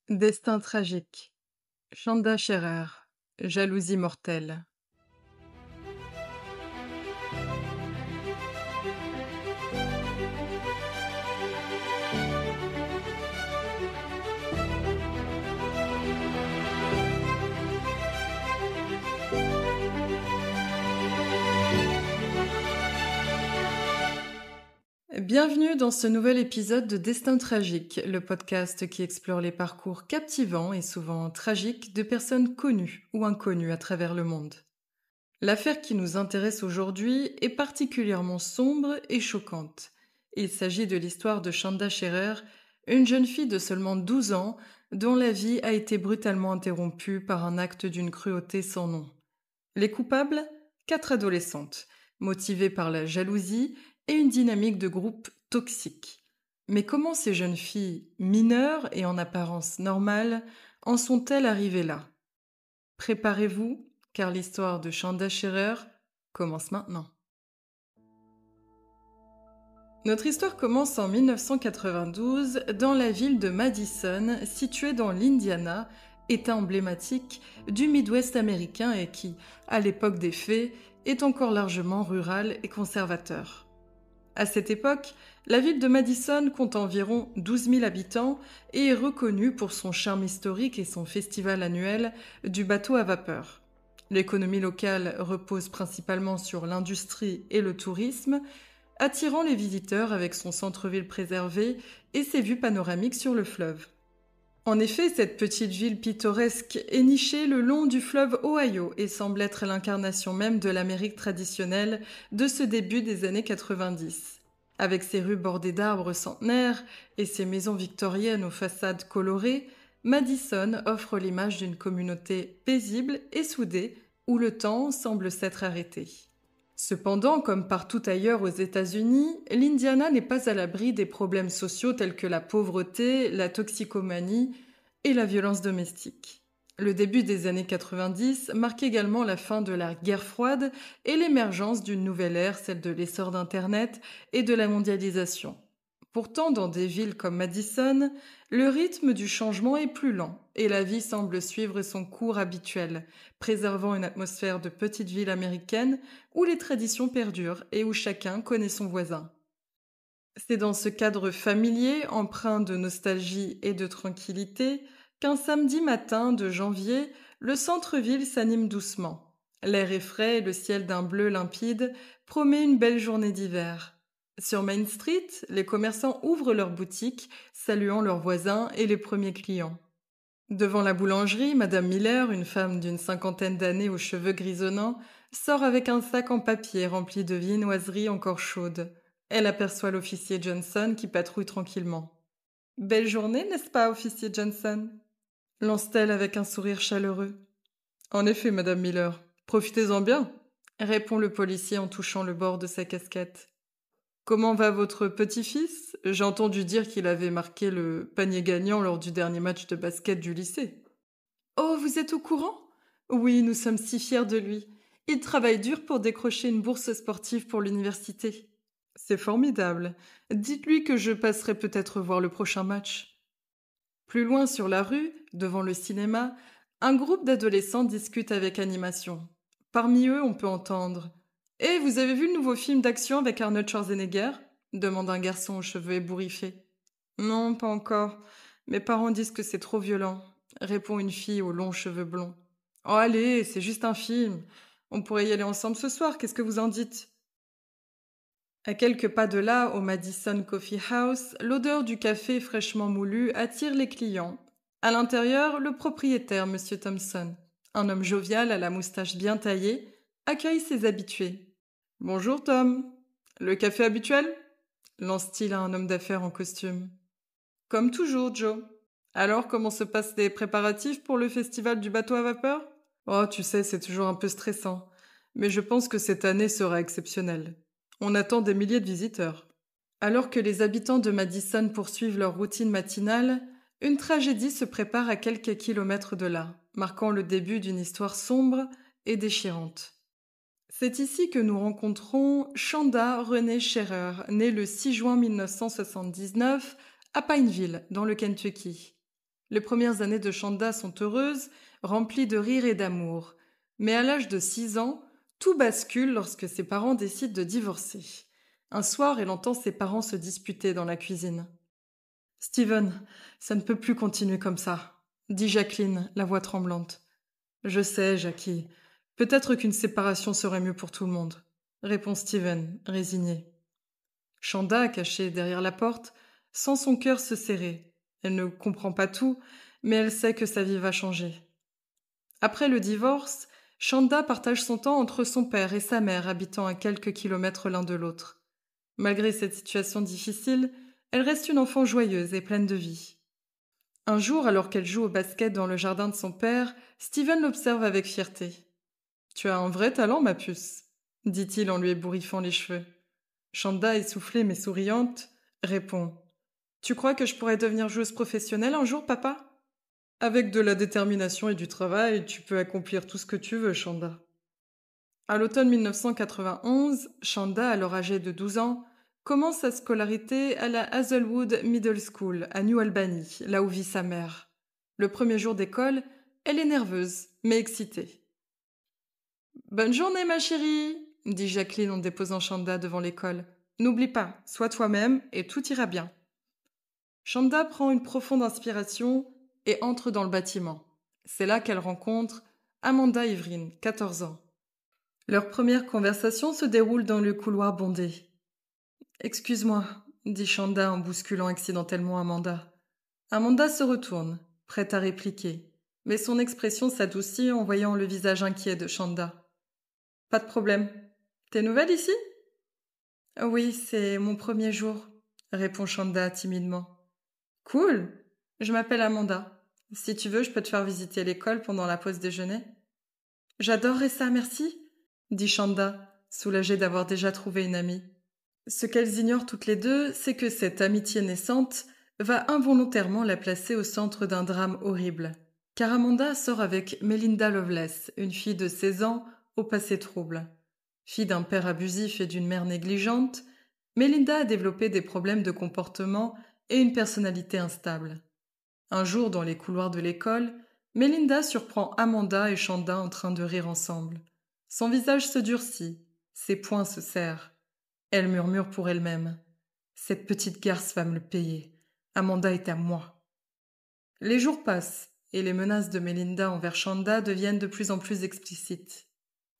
Destin tragique. Chanda Scherer. Jalousie mortelle. Bienvenue dans ce nouvel épisode de Destin tragique, le podcast qui explore les parcours captivants et souvent tragiques de personnes connues ou inconnues à travers le monde. L'affaire qui nous intéresse aujourd'hui est particulièrement sombre et choquante. Il s'agit de l'histoire de Chanda Scherer, une jeune fille de seulement 12 ans dont la vie a été brutalement interrompue par un acte d'une cruauté sans nom. Les coupables ? 4 adolescentes, motivées par la jalousie et une dynamique de groupe toxique. Mais comment ces jeunes filles, mineures et en apparence normales, en sont-elles arrivées là ? Préparez-vous, car l'histoire de Chanda Scherer commence maintenant. Notre histoire commence en 1992 dans la ville de Madison, située dans l'Indiana, État emblématique du Midwest américain et qui, à l'époque des faits, est encore largement rural et conservateur. À cette époque, la ville de Madison compte environ 12 000 habitants et est reconnue pour son charme historique et son festival annuel du bateau à vapeur. L'économie locale repose principalement sur l'industrie et le tourisme, attirant les visiteurs avec son centre-ville préservé et ses vues panoramiques sur le fleuve. En effet, cette petite ville pittoresque est nichée le long du fleuve Ohio et semble être l'incarnation même de l'Amérique traditionnelle de ce début des années 90. Avec ses rues bordées d'arbres centenaires et ses maisons victoriennes aux façades colorées, Madison offre l'image d'une communauté paisible et soudée où le temps semble s'être arrêté. Cependant, comme partout ailleurs aux États-Unis, l'Indiana n'est pas à l'abri des problèmes sociaux tels que la pauvreté, la toxicomanie et la violence domestique. Le début des années 90 marque également la fin de la guerre froide et l'émergence d'une nouvelle ère, celle de l'essor d'Internet et de la mondialisation. Pourtant, dans des villes comme Madison, le rythme du changement est plus lent et la vie semble suivre son cours habituel, préservant une atmosphère de petite ville américaine où les traditions perdurent et où chacun connaît son voisin. C'est dans ce cadre familier, empreint de nostalgie et de tranquillité, qu'un samedi matin de janvier, le centre-ville s'anime doucement. L'air est frais et le ciel d'un bleu limpide promet une belle journée d'hiver. Sur Main Street, les commerçants ouvrent leurs boutiques, saluant leurs voisins et les premiers clients. Devant la boulangerie, Madame Miller, une femme d'une 50aine d'années aux cheveux grisonnants, sort avec un sac en papier rempli de viennoiseries encore chaudes. Elle aperçoit l'officier Johnson qui patrouille tranquillement. « Belle journée, n'est-ce pas, officier Johnson ?» lance-t-elle avec un sourire chaleureux. « En effet, Madame Miller, profitez-en bien », répond le policier en touchant le bord de sa casquette. « Comment va votre petit-fils ? J'ai entendu dire qu'il avait marqué le panier gagnant lors du dernier match de basket du lycée. »« Oh, vous êtes au courant ? Oui, nous sommes si fiers de lui. Il travaille dur pour décrocher une bourse sportive pour l'université. » « C'est formidable. Dites-lui que je passerai peut-être voir le prochain match. » Plus loin sur la rue, devant le cinéma, un groupe d'adolescents discute avec animation. Parmi eux, on peut entendre « Eh, vous avez vu le nouveau film d'action avec Arnold Schwarzenegger ?» demande un garçon aux cheveux ébouriffés. « Non, pas encore. Mes parents disent que c'est trop violent », répond une fille aux longs cheveux blonds. « Oh allez, c'est juste un film. On pourrait y aller ensemble ce soir, qu'est-ce que vous en dites ?» À quelques pas de là, au Madison Coffee House, l'odeur du café fraîchement moulu attire les clients. À l'intérieur, le propriétaire, M. Thompson, un homme jovial à la moustache bien taillée, accueille ses habitués. « Bonjour Tom. Le café habituel ?» lance-t-il à un homme d'affaires en costume. « Comme toujours, Joe. Alors, comment se passent les préparatifs pour le festival du bateau à vapeur ? » « Oh, tu sais, c'est toujours un peu stressant. Mais je pense que cette année sera exceptionnelle. On attend des milliers de visiteurs. » Alors que les habitants de Madison poursuivent leur routine matinale, une tragédie se prépare à quelques kilomètres de là, marquant le début d'une histoire sombre et déchirante. C'est ici que nous rencontrons Chanda Renée Scherer, née le 6 juin 1979 à Pineville, dans le Kentucky. Les premières années de Chanda sont heureuses, remplies de rire et d'amour. Mais à l'âge de 6 ans, tout bascule lorsque ses parents décident de divorcer. Un soir, elle entend ses parents se disputer dans la cuisine. « Steven, ça ne peut plus continuer comme ça, » dit Jacqueline, la voix tremblante. « Je sais, Jackie. Peut-être qu'une séparation serait mieux pour tout le monde, » répond Steven, résigné. Chanda, cachée derrière la porte, sent son cœur se serrer. Elle ne comprend pas tout, mais elle sait que sa vie va changer. Après le divorce, Chanda partage son temps entre son père et sa mère habitant à quelques kilomètres l'un de l'autre. Malgré cette situation difficile, elle reste une enfant joyeuse et pleine de vie. Un jour, alors qu'elle joue au basket dans le jardin de son père, Steven l'observe avec fierté. « Tu as un vrai talent, ma puce, » dit-il en lui ébouriffant les cheveux. Chanda, essoufflée mais souriante, répond « Tu crois que je pourrais devenir joueuse professionnelle un jour, papa ?» Avec de la détermination et du travail, tu peux accomplir tout ce que tu veux, Chanda. À l'automne 1991, Chanda, alors âgée de 12 ans, commence sa scolarité à la Hazelwood Middle School à New Albany, là où vit sa mère. Le premier jour d'école, elle est nerveuse, mais excitée. « Bonne journée, ma chérie !» dit Jacqueline en déposant Chanda devant l'école. « N'oublie pas, sois toi-même et tout ira bien. » Chanda prend une profonde inspiration et entre dans le bâtiment. C'est là qu'elle rencontre Amanda Ivrin, 14 ans. Leur première conversation se déroule dans le couloir bondé. « Excuse-moi, » dit Chanda en bousculant accidentellement Amanda. Amanda se retourne, prête à répliquer, mais son expression s'adoucit en voyant le visage inquiet de Chanda. « Pas de problème. T'es nouvelle ici ?»« Oui, c'est mon premier jour, » répond Chanda timidement. « Cool. Je m'appelle Amanda. Si tu veux, je peux te faire visiter l'école pendant la pause déjeuner. »« J'adorerais ça, merci, » dit Chanda, soulagée d'avoir déjà trouvé une amie. Ce qu'elles ignorent toutes les deux, c'est que cette amitié naissante va involontairement la placer au centre d'un drame horrible. Car Amanda sort avec Melinda Loveless, une fille de 16 ans au passé trouble. Fille d'un père abusif et d'une mère négligente, Melinda a développé des problèmes de comportement et une personnalité instable. Un jour, dans les couloirs de l'école, Melinda surprend Amanda et Chanda en train de rire ensemble. Son visage se durcit, ses poings se serrent. Elle murmure pour elle-même. « Cette petite garce va me le payer. Amanda est à moi. » Les jours passent et les menaces de Melinda envers Chanda deviennent de plus en plus explicites.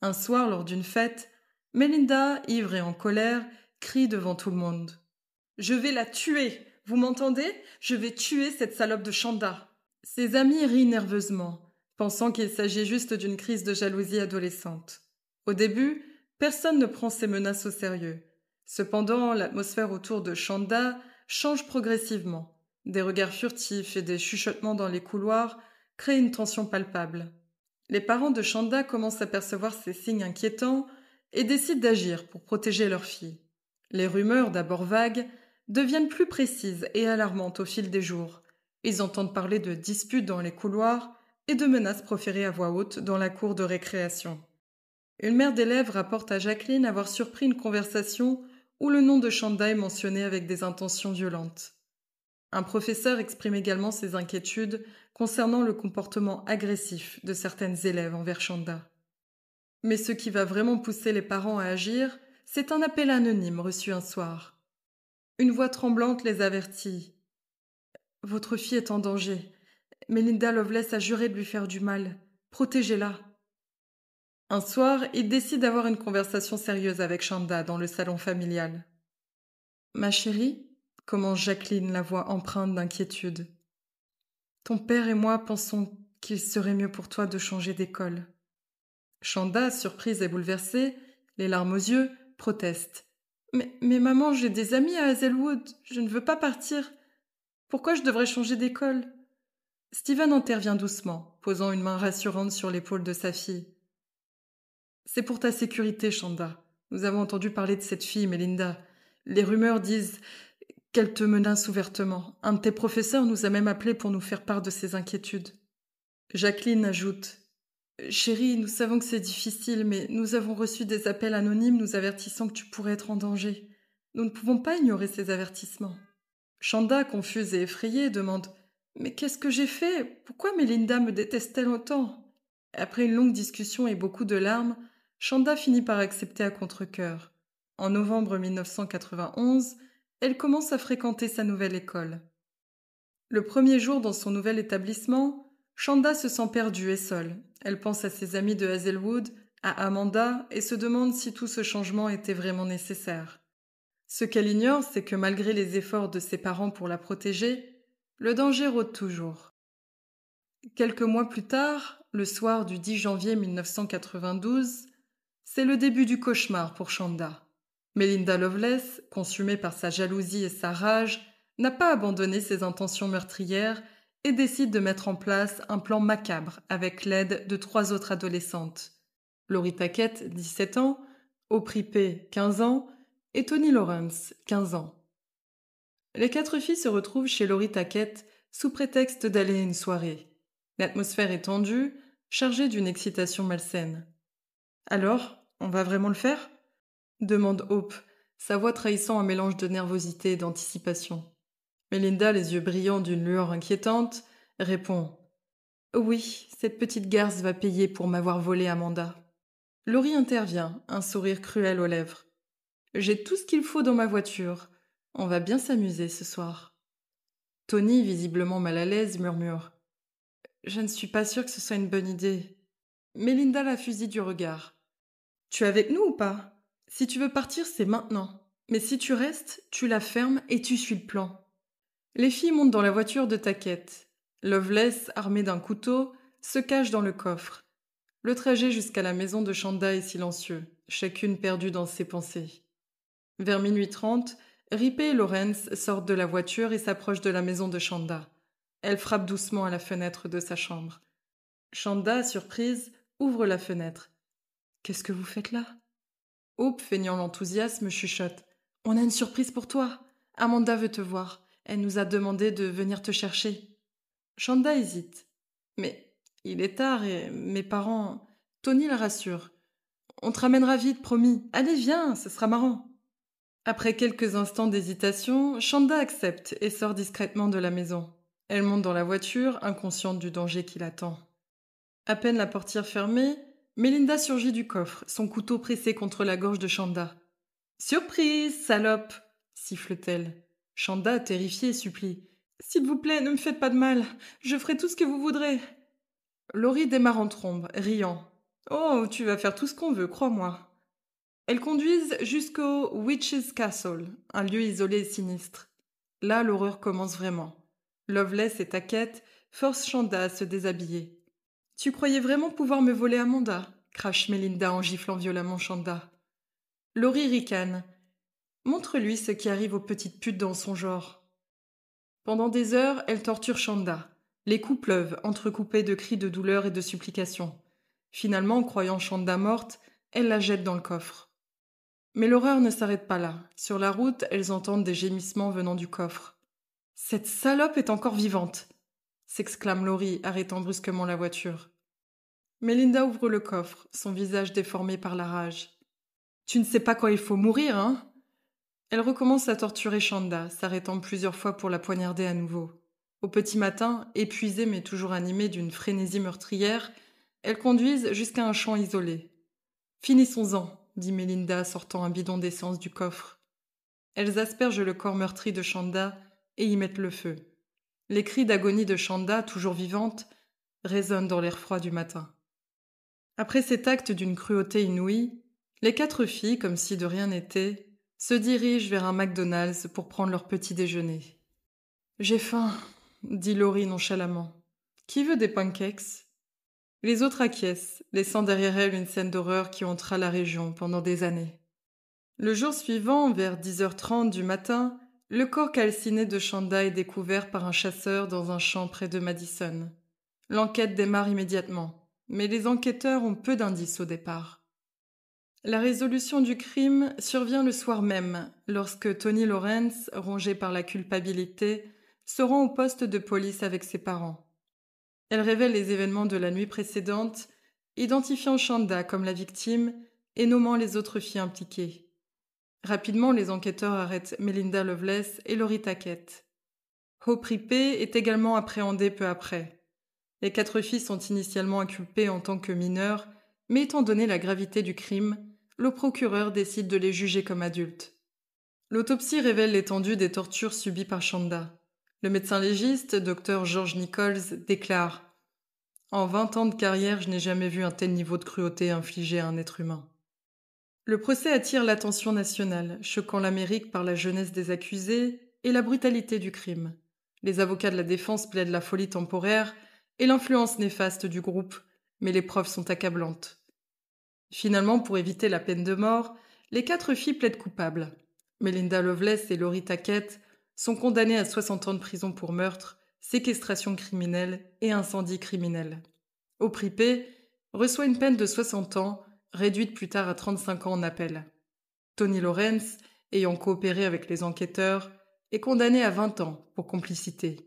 Un soir, lors d'une fête, Melinda, ivre et en colère, crie devant tout le monde. « Je vais la tuer! Vous m'entendez? Je vais tuer cette salope de Chanda !» Ses amis rient nerveusement, pensant qu'il s'agit juste d'une crise de jalousie adolescente. Au début, personne ne prend ces menaces au sérieux. Cependant, l'atmosphère autour de Chanda change progressivement. Des regards furtifs et des chuchotements dans les couloirs créent une tension palpable. Les parents de Chanda commencent à percevoir ces signes inquiétants et décident d'agir pour protéger leur fille. Les rumeurs, d'abord vagues, deviennent plus précises et alarmantes au fil des jours. Ils entendent parler de disputes dans les couloirs et de menaces proférées à voix haute dans la cour de récréation. Une mère d'élève rapporte à Jacqueline avoir surpris une conversation où le nom de Chanda est mentionné avec des intentions violentes. Un professeur exprime également ses inquiétudes concernant le comportement agressif de certaines élèves envers Chanda. Mais ce qui va vraiment pousser les parents à agir, c'est un appel anonyme reçu un soir. Une voix tremblante les avertit. « Votre fille est en danger. Melinda Loveless a juré de lui faire du mal. Protégez-la. » Un soir, il décide d'avoir une conversation sérieuse avec Chanda dans le salon familial. « Ma chérie ?» commence Jacqueline, la voix empreinte d'inquiétude. « Ton père et moi pensons qu'il serait mieux pour toi de changer d'école. » Chanda, surprise et bouleversée, les larmes aux yeux, proteste. « Mais maman, j'ai des amis à Hazelwood, je ne veux pas partir. Pourquoi je devrais changer d'école ?» Steven intervient doucement, posant une main rassurante sur l'épaule de sa fille. « C'est pour ta sécurité, Chanda. Nous avons entendu parler de cette fille, Melinda. Les rumeurs disent qu'elle te menace ouvertement. Un de tes professeurs nous a même appelés pour nous faire part de ses inquiétudes. » Jacqueline ajoute « Chérie, nous savons que c'est difficile, mais nous avons reçu des appels anonymes nous avertissant que tu pourrais être en danger. Nous ne pouvons pas ignorer ces avertissements. » Chanda, confuse et effrayée, demande Mais qu'est-ce que j'ai fait? Pourquoi Melinda me déteste-t-elle autant? Après une longue discussion et beaucoup de larmes, Chanda finit par accepter à contre-cœur. En novembre 1991, elle commence à fréquenter sa nouvelle école. Le premier jour dans son nouvel établissement, Chanda se sent perdue et seule. Elle pense à ses amis de Hazelwood, à Amanda et se demande si tout ce changement était vraiment nécessaire. Ce qu'elle ignore, c'est que malgré les efforts de ses parents pour la protéger, le danger rôde toujours. Quelques mois plus tard, le soir du 10 janvier 1992, c'est le début du cauchemar pour Chanda. Melinda Loveless, consumée par sa jalousie et sa rage, n'a pas abandonné ses intentions meurtrières et décide de mettre en place un plan macabre avec l'aide de 3 autres adolescentes. Laurie Tackett, 17 ans, Aubrey P, 15 ans, et Toni Lawrence, 15 ans. Les 4 filles se retrouvent chez Laurie Tackett sous prétexte d'aller à une soirée. L'atmosphère est tendue, chargée d'une excitation malsaine. « Alors, on va vraiment le faire ?» demande Hope, sa voix trahissant un mélange de nervosité et d'anticipation. Melinda, les yeux brillants d'une lueur inquiétante, répond « Oui, cette petite garce va payer pour m'avoir volé Amanda. » Laurie intervient, un sourire cruel aux lèvres. « J'ai tout ce qu'il faut dans ma voiture. On va bien s'amuser ce soir. » Toni, visiblement mal à l'aise, murmure « Je ne suis pas sûre que ce soit une bonne idée. » Melinda la fusille du regard. « Tu es avec nous ou pas? Si tu veux partir, c'est maintenant. Mais si tu restes, tu la fermes et tu suis le plan. » Les filles montent dans la voiture de Tackett. Loveless, armée d'un couteau, se cache dans le coffre. Le trajet jusqu'à la maison de Chanda est silencieux, chacune perdue dans ses pensées. Vers minuit 30, Ripley et Lawrence sortent de la voiture et s'approchent de la maison de Chanda. Elle frappe doucement à la fenêtre de sa chambre. Chanda, surprise, ouvre la fenêtre. « Qu'est-ce que vous faites là ?» Hope, feignant l'enthousiasme, chuchote. « On a une surprise pour toi. Amanda veut te voir. Elle nous a demandé de venir te chercher. » Chanda hésite. « Mais il est tard et mes parents… » Toni la rassure. « On te ramènera vite, promis. Allez, viens, ce sera marrant. » Après quelques instants d'hésitation, Chanda accepte et sort discrètement de la maison. Elle monte dans la voiture, inconsciente du danger qui l'attend. À peine la portière fermée, Melinda surgit du coffre, son couteau pressé contre la gorge de Chanda. « Surprise, salope !» siffle-t-elle. Chanda, terrifiée, supplie. « S'il vous plaît, ne me faites pas de mal. Je ferai tout ce que vous voudrez. » Laurie démarre en trombe, riant. « Oh, tu vas faire tout ce qu'on veut, crois-moi. » Elles conduisent jusqu'au Witch's Castle, un lieu isolé et sinistre. Là, l'horreur commence vraiment. Loveless et Tackett forcent Chanda à se déshabiller. « Tu croyais vraiment pouvoir me voler Amanda ?» crache Melinda en giflant violemment Chanda. Laurie ricane. « Montre-lui ce qui arrive aux petites putes dans son genre. » Pendant des heures, elle torture Chanda. Les coups pleuvent, entrecoupés de cris de douleur et de supplications. Finalement, croyant Chanda morte, elle la jette dans le coffre. Mais l'horreur ne s'arrête pas là. Sur la route, elles entendent des gémissements venant du coffre. « Cette salope est encore vivante !» s'exclame Laurie, arrêtant brusquement la voiture. Melinda ouvre le coffre, son visage déformé par la rage. « Tu ne sais pas quand il faut mourir, hein ?» Elle recommence à torturer Chanda, s'arrêtant plusieurs fois pour la poignarder à nouveau. Au petit matin, épuisée mais toujours animée d'une frénésie meurtrière, elles conduisent jusqu'à un champ isolé. « Finissons-en !» dit Melinda, sortant un bidon d'essence du coffre. Elles aspergent le corps meurtri de Chanda et y mettent le feu. Les cris d'agonie de Chanda, toujours vivante, résonnent dans l'air froid du matin. Après cet acte d'une cruauté inouïe, les 4 filles, comme si de rien n'était, se dirigent vers un McDonald's pour prendre leur petit déjeuner. « J'ai faim », dit Laurie nonchalamment. « Qui veut des pancakes ?» Les autres acquiescent, laissant derrière elles une scène d'horreur qui hantera la région pendant des années. Le jour suivant, vers 10h30 du matin, le corps calciné de Chanda est découvert par un chasseur dans un champ près de Madison. L'enquête démarre immédiatement, mais les enquêteurs ont peu d'indices au départ. La résolution du crime survient le soir même, lorsque Toni Lawrence, rongée par la culpabilité, se rend au poste de police avec ses parents. Elle révèle les événements de la nuit précédente, identifiant Chanda comme la victime et nommant les autres filles impliquées. Rapidement, les enquêteurs arrêtent Melinda Loveless et Laurie Tackett. Hope Rippey est également appréhendé peu après. Les 4 filles sont initialement inculpées en tant que mineures, mais étant donné la gravité du crime, le procureur décide de les juger comme adultes. L'autopsie révèle l'étendue des tortures subies par Chanda. Le médecin légiste, Dr George Nichols, déclare « En 20 ans de carrière, je n'ai jamais vu un tel niveau de cruauté infligé à un être humain. » Le procès attire l'attention nationale, choquant l'Amérique par la jeunesse des accusés et la brutalité du crime. Les avocats de la défense plaident la folie temporaire et l'influence néfaste du groupe, mais les preuves sont accablantes. Finalement, pour éviter la peine de mort, les 4 filles plaident coupables. Melinda Loveless et Laurie Tackett sont condamnées à 60 ans de prison pour meurtre, séquestration criminelle et incendie criminel. Hope Rippey reçoit une peine de 60 ans, réduite plus tard à 35 ans en appel. Tony Lawrence, ayant coopéré avec les enquêteurs, est condamné à 20 ans pour complicité.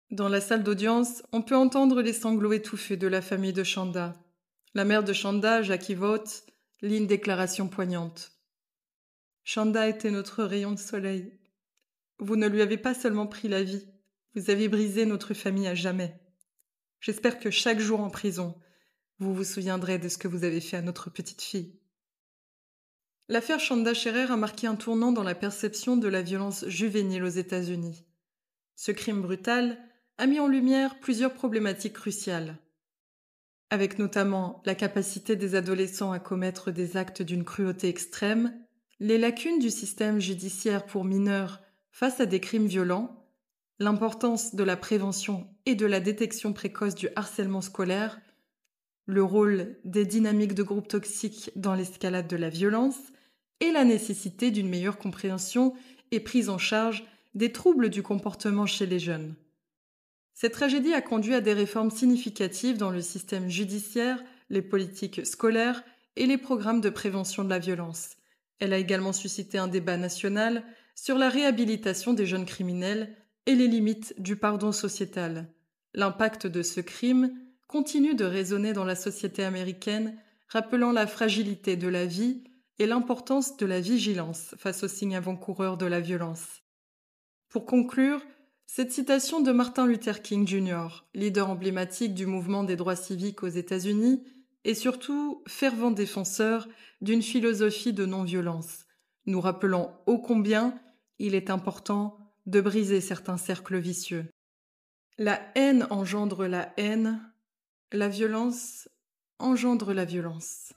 Dans la salle d'audience, on peut entendre les sanglots étouffés de la famille de Chanda. La mère de Chanda, Jackie Vaught, lit une déclaration poignante. Chanda était notre rayon de soleil. Vous ne lui avez pas seulement pris la vie, vous avez brisé notre famille à jamais. J'espère que chaque jour en prison, vous vous souviendrez de ce que vous avez fait à notre petite fille. L'affaire Chanda Scherer a marqué un tournant dans la perception de la violence juvénile aux États-Unis. Ce crime brutal a mis en lumière plusieurs problématiques cruciales, avec notamment la capacité des adolescents à commettre des actes d'une cruauté extrême, les lacunes du système judiciaire pour mineurs face à des crimes violents, l'importance de la prévention et de la détection précoce du harcèlement scolaire, le rôle des dynamiques de groupes toxiques dans l'escalade de la violence et la nécessité d'une meilleure compréhension et prise en charge des troubles du comportement chez les jeunes. Cette tragédie a conduit à des réformes significatives dans le système judiciaire, les politiques scolaires et les programmes de prévention de la violence. Elle a également suscité un débat national sur la réhabilitation des jeunes criminels et les limites du pardon sociétal. L'impact de ce crime continue de résonner dans la société américaine, rappelant la fragilité de la vie et l'importance de la vigilance face aux signes avant-coureurs de la violence. Pour conclure, cette citation de Martin Luther King Jr., leader emblématique du mouvement des droits civiques aux États-Unis, et surtout fervent défenseur d'une philosophie de non-violence, nous rappelant ô combien il est important de briser certains cercles vicieux. La haine engendre la haine, la violence engendre la violence.